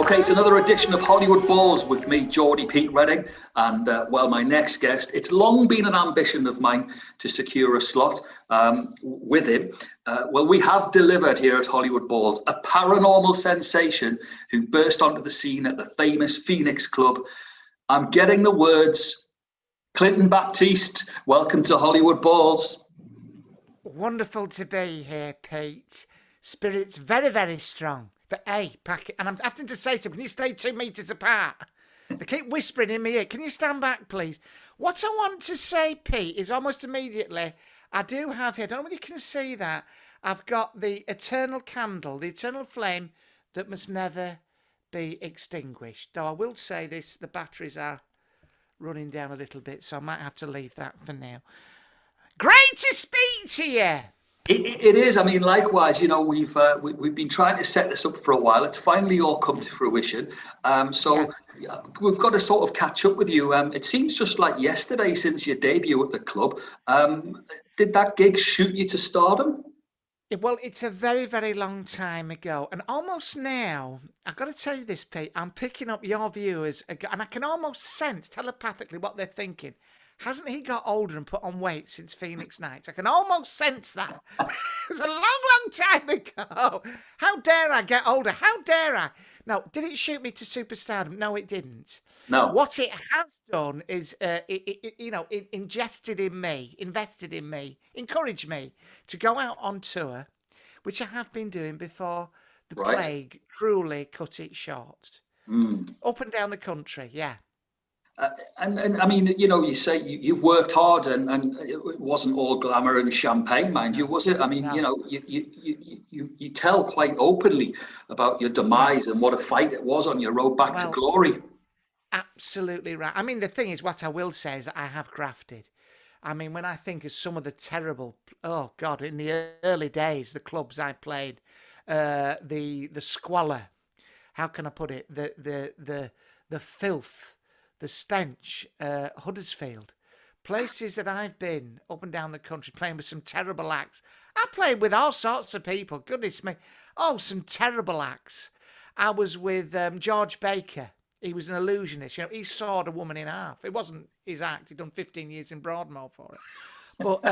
Okay, it's another edition of Hollywood Balls with me, Geordie Pete Redding, and my next guest. It's long been an ambition of mine to secure a slot with him. We have delivered here at Hollywood Balls a paranormal sensation who burst onto the scene at the famous Phoenix Club. I'm getting the words, Clinton Baptiste. Welcome to Hollywood Balls. Wonderful to be here, Pete. Spirits very, very strong. But hey, pack it. And I'm having to say to them, can you stay 2 meters apart? They keep whispering in my ear. Can you stand back, please? What I want to say, Pete, is almost immediately, I do have here, I don't know whether you can see that, I've got the eternal candle, the eternal flame that must never be extinguished. Though I will say this, the batteries are running down a little bit, so I might have to leave that for now. Great to speak to you. It is. I mean, likewise, you know, we've been trying to set this up for a while. It's finally all come to fruition. We've got to sort of catch up with you. It seems just like yesterday since your debut at the club. Did that gig shoot you to stardom? Well, it's a very, very long time ago. And almost now, I've got to tell you this, Pete, I'm picking up your viewers, and I can almost sense telepathically what they're thinking. Hasn't he got older and put on weight since Phoenix Nights? I can almost sense that. It was a long, long time ago. How dare I get older? How dare I? No, did it shoot me to superstardom? No, it didn't. No. What it has done is, invested in me, encouraged me to go out on tour, which I have been doing before the plague cruelly cut it short. Up and down the country, yeah. And I mean, you know, you say you've worked hard, and it wasn't all glamour and champagne, mind you, was it? I mean, no. You know, you tell quite openly about your demise and what a fight it was on your road back to glory. Absolutely right. I mean, the thing is, what I will say is that I have grafted. I mean, when I think of some of the terrible, oh God, in the early days, the clubs I played, the squalor, how can I put it? The filth. The stench, Huddersfield, places that I've been up and down the country playing with some terrible acts. I played with all sorts of people, goodness me. Oh, some terrible acts. I was with George Baker. He was an illusionist. You know, he sawed a woman in half. It wasn't his act. He'd done 15 years in Broadmoor for it. But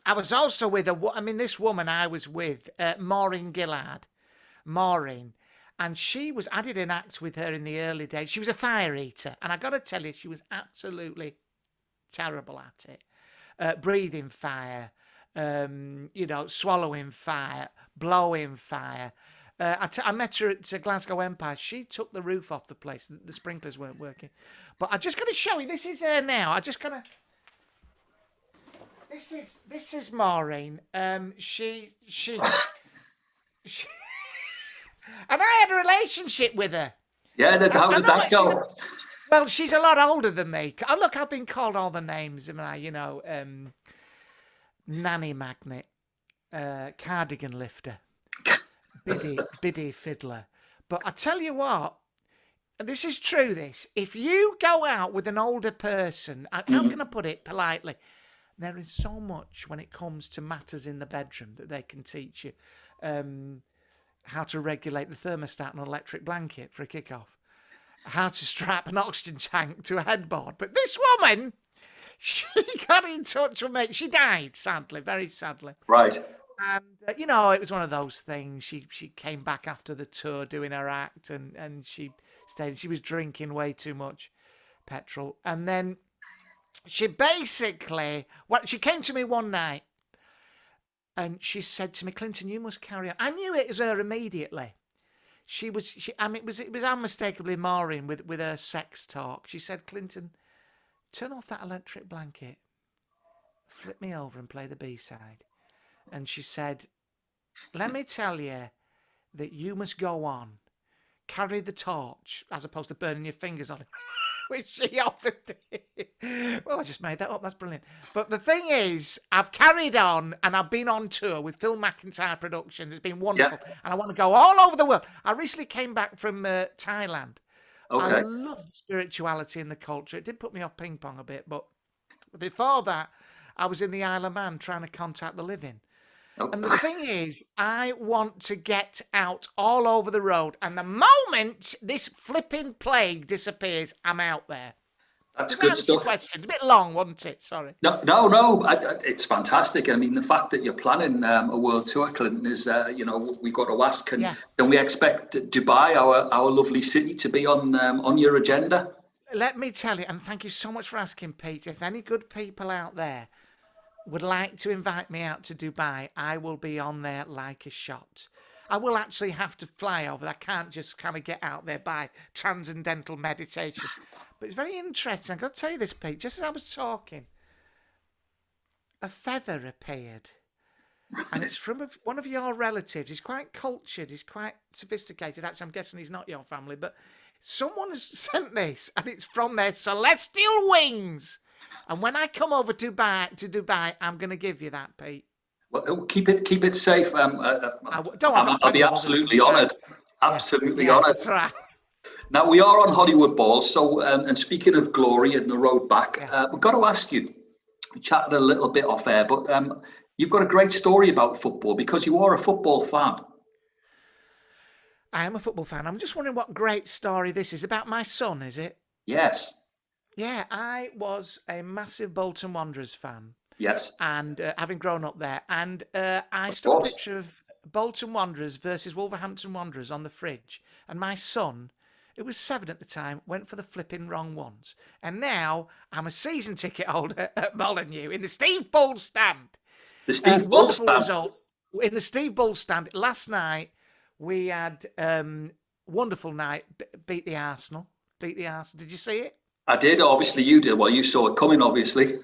I was also with this woman I was with, Maureen Gillard. Maureen. And I did an act with her in the early days. She was a fire eater. And I got to tell you, she was absolutely terrible at it. Breathing fire, swallowing fire, blowing fire. I met her at Glasgow Empire. She took the roof off the place. The sprinklers weren't working. But I'm just going to show you. This is her now. This is Maureen. She and I had a relationship with her. Yeah, how did that go? She's a lot older than me. Oh, look, I've been called all the names, nanny magnet, cardigan lifter, biddy fiddler. But I tell you what, this is true, if you go out with an older person, how can I put it politely? There is so much when it comes to matters in the bedroom that they can teach you. How to regulate the thermostat on an electric blanket for a kick-off. How to strap an oxygen tank to a headboard. But this woman, she got in touch with me. She died, sadly, very sadly. Right. And, it was one of those things. She came back after the tour doing her act and she stayed. She was drinking way too much petrol. And then she basically, she came to me one night. And she said to me, Clinton, you must carry on. I knew it was her immediately. It was unmistakably Maureen with her sex talk. She said, Clinton, turn off that electric blanket, flip me over and play the B-side. And she said, let me tell you that you must go on, carry the torch, as opposed to burning your fingers on it. Which she offered did. Well, I just made that up. That's brilliant. But the thing is, I've carried on and I've been on tour with Phil McIntyre Productions. It's been wonderful. Yeah. And I want to go all over the world. I recently came back from Thailand. Okay. I love spirituality and the culture. It did put me off ping pong a bit. But before that, I was in the Isle of Man trying to contact the living. And the thing is, I want to get out all over the road. And the moment this flipping plague disappears, I'm out there. That's Does that good answer your stuff. question? A bit long, wasn't it? Sorry. No, no, no. It's fantastic. I mean, the fact that you're planning a world tour, Clinton, is we've got to ask. Yeah. Can we expect Dubai, our lovely city, to be on your agenda? Let me tell you, and thank you so much for asking, Pete. If any good people out there would like to invite me out to Dubai, I will be on there like a shot. I will actually have to fly over. I can't just kind of get out there by transcendental meditation. But it's very interesting. I've got to tell you this, Pete. Just as I was talking, a feather appeared. And it's from one of your relatives. He's quite cultured. He's quite sophisticated. Actually, I'm guessing he's not your family. But someone has sent this, and it's from their celestial wings. And when I come over to Dubai, I'm going to give you that, Pete. Well, keep it safe. I'll be absolutely honoured. Absolutely honoured. That's right. Now we are on Hollywood Balls. So, and speaking of glory and the road back, we've got to ask you. We chatted a little bit off air, but you've got a great story about football because you are a football fan. I am a football fan. I'm just wondering what great story this is about my son. Is it? Yes. Yeah, I was a massive Bolton Wanderers fan. Yes. And having grown up there, and I stuck a picture of Bolton Wanderers versus Wolverhampton Wanderers on the fridge, and my son, who was 7 at the time, went for the flipping wrong ones. And now I'm a season ticket holder at Molineux in the Steve Bull stand. The Steve Bull stand. Result in the Steve Bull stand last night. We had wonderful night. Beat the Arsenal. Did you see it? I did. Obviously, you did. Well, you saw it coming, obviously.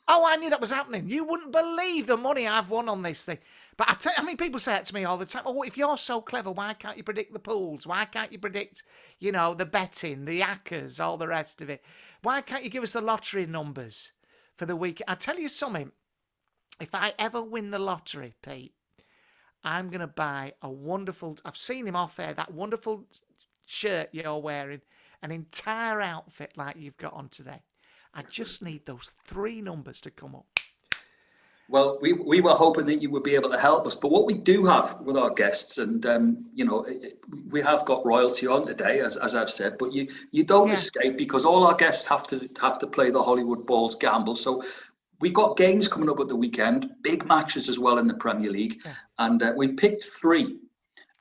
Oh, I knew that was happening. You wouldn't believe the money I've won on this thing. But people say it to me all the time. Oh, if you're so clever, why can't you predict the pools? Why can't you predict, the betting, the ACCAs, all the rest of it? Why can't you give us the lottery numbers for the week? I tell you something. If I ever win the lottery, Pete, I'm going to buy I've seen him off air, that wonderful shirt you're wearing, an entire outfit like you've got on today. I just need those 3 numbers to come up. Well, we were hoping that you would be able to help us, but what we do have with our guests, and we have got royalty on today, as I've said, but you don't escape because all our guests have to play the Hollywood Balls gamble. So we've got games coming up at the weekend, big matches as well in the Premier League, and we've picked 3.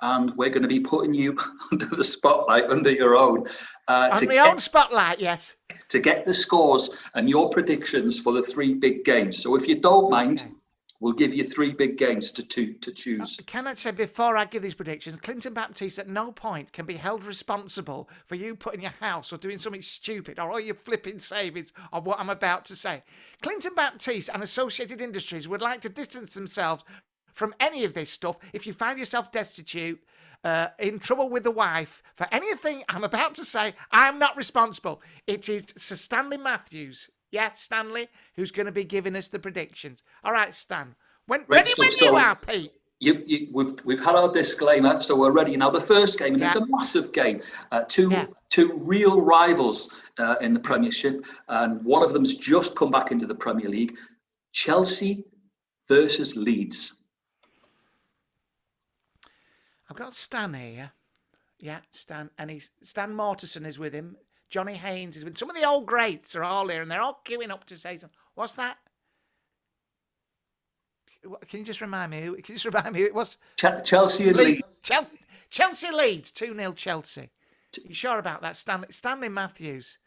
And we're going to be putting you under the spotlight, under your own. Own spotlight, yes. To get the scores and your predictions for the 3 big games. So if you don't mind, we'll give you 3 big games to choose. Can I say, before I give these predictions, Clinton Baptiste at no point can be held responsible for you putting your house or doing something stupid or all your flipping savings or what I'm about to say. Clinton Baptiste and Associated Industries would like to distance themselves from any of this stuff. If you find yourself destitute, in trouble with the wife, for anything I'm about to say, I'm not responsible. It is Sir Stanley Matthews, Stanley, who's going to be giving us the predictions. All right, Stan. Ready when you are, Pete. We've had our disclaimer, so we're ready now. The first game, and it's a massive game. Two real rivals in the Premiership, and one of them's just come back into the Premier League. Chelsea versus Leeds. I've got Stan here. Yeah, Stan. And Stan Mortensen is with him. Johnny Haynes is with him. Some of the old greats are all here, and they're all queuing up to say something. What's that? Can you just remind me who it was? Chelsea and Leeds. Chelsea Leeds, 2-0 Chelsea. You sure about that, Stanley? Stanley Matthews.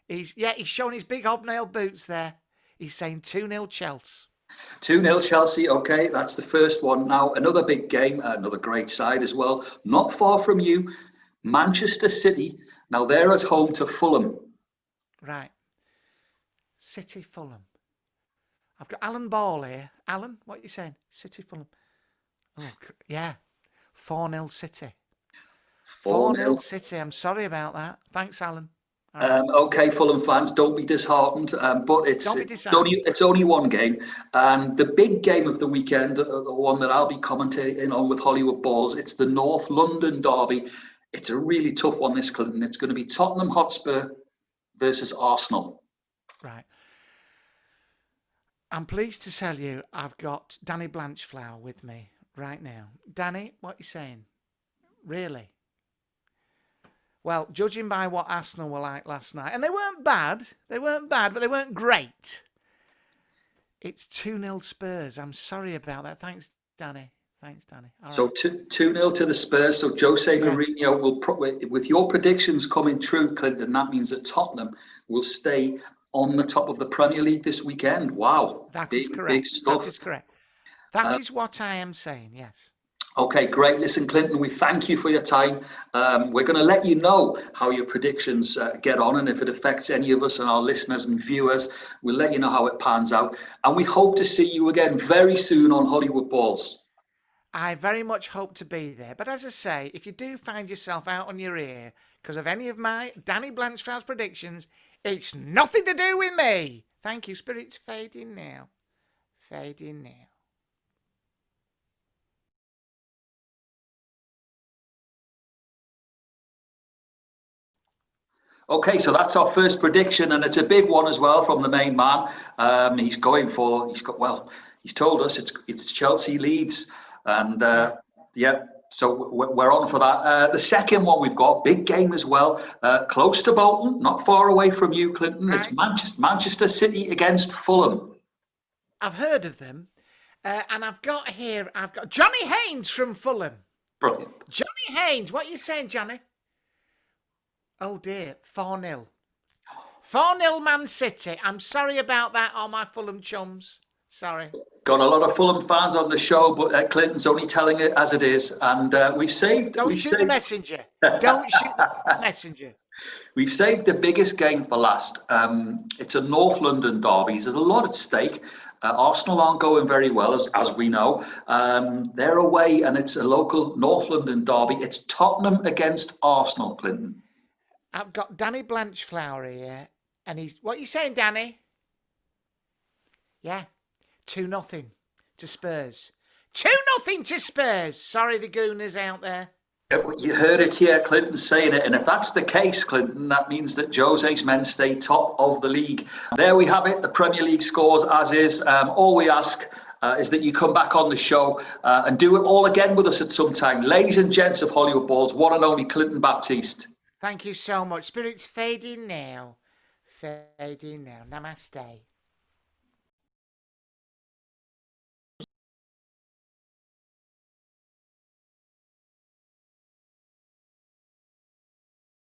He's showing his big hobnail boots there. He's saying 2-0 Chelsea. 2-0 Chelsea, okay, that's the first one. Now, another big game, another great side as well. Not far from you, Manchester City. Now, they're at home to Fulham. Right. City, Fulham. I've got Alan Ball here. Alan, what are you saying? City, Fulham. Oh, yeah. 4-0 City. 4-0 City. I'm sorry about that. Thanks, Alan. Okay, Fulham fans, don't be disheartened, but it's only one game. And the big game of the weekend, the one that I'll be commentating on with Hollywood Balls, it's the North London derby. It's a really tough one, this, Clinton. It's going to be Tottenham Hotspur versus Arsenal. Right. I'm pleased to tell you I've got Danny Blanchflower with me right now. Danny, what you saying? Really? Well, judging by what Arsenal were like last night, and they weren't bad, but they weren't great. It's 2-0 Spurs. I'm sorry about that. Thanks, Danny. Thanks, Danny. All So right. 2-0 to the Spurs. So Jose Yeah. Mourinho will, with your predictions coming true, Clinton, that means that Tottenham will stay on the top of the Premier League this weekend. Wow. That is Big correct. That stuff. is correct. That is what I am saying, yes. Okay, great. Listen, Clinton, we thank you for your time. We're going to let you know how your predictions get on, and if it affects any of us and our listeners and viewers, we'll let you know how it pans out. And we hope to see you again very soon on Hollywood Balls. I very much hope to be there. But as I say, if you do find yourself out on your ear because of any of my Danny Blanchfield's predictions, it's nothing to do with me. Thank you. Spirit's fading now. Fading now. Okay, so that's our first prediction, and it's a big one as well from the main man. He's told us it's Chelsea Leeds, and yeah, so we're on for that. The second one we've got, big game as well, close to Bolton, not far away from you, Clinton. Right. It's Manchester City against Fulham. I've heard of them, and I've got Johnny Haynes from Fulham. Brilliant. Johnny Haynes, what are you saying, Johnny? Oh dear, 4-0. 4-0 Man City. I'm sorry about that, all my Fulham chums. Sorry. Got a lot of Fulham fans on the show, but Clinton's only telling it as it is, and we've saved. Don't shoot the messenger. Don't shoot the messenger. We've saved the biggest game for last. It's a North London derby. There's a lot at stake. Arsenal aren't going very well, as we know. They're away, and it's a local North London derby. It's Tottenham against Arsenal, Clinton. I've got Danny Blanchflower here, and what are you saying, Danny? Yeah, 2-0 to Spurs. 2-0 to Spurs. Sorry, the Gooners out there. You heard it here, Clinton saying it, and if that's the case, Clinton, that means that Jose's men stay top of the league. There we have it, the Premier League scores as is. All we ask is that you come back on the show and do it all again with us at some time. Ladies and gents of Hollywood Balls, one and only Clinton Baptiste. Thank you so much. Spirit's fading now. Fading now. Namaste.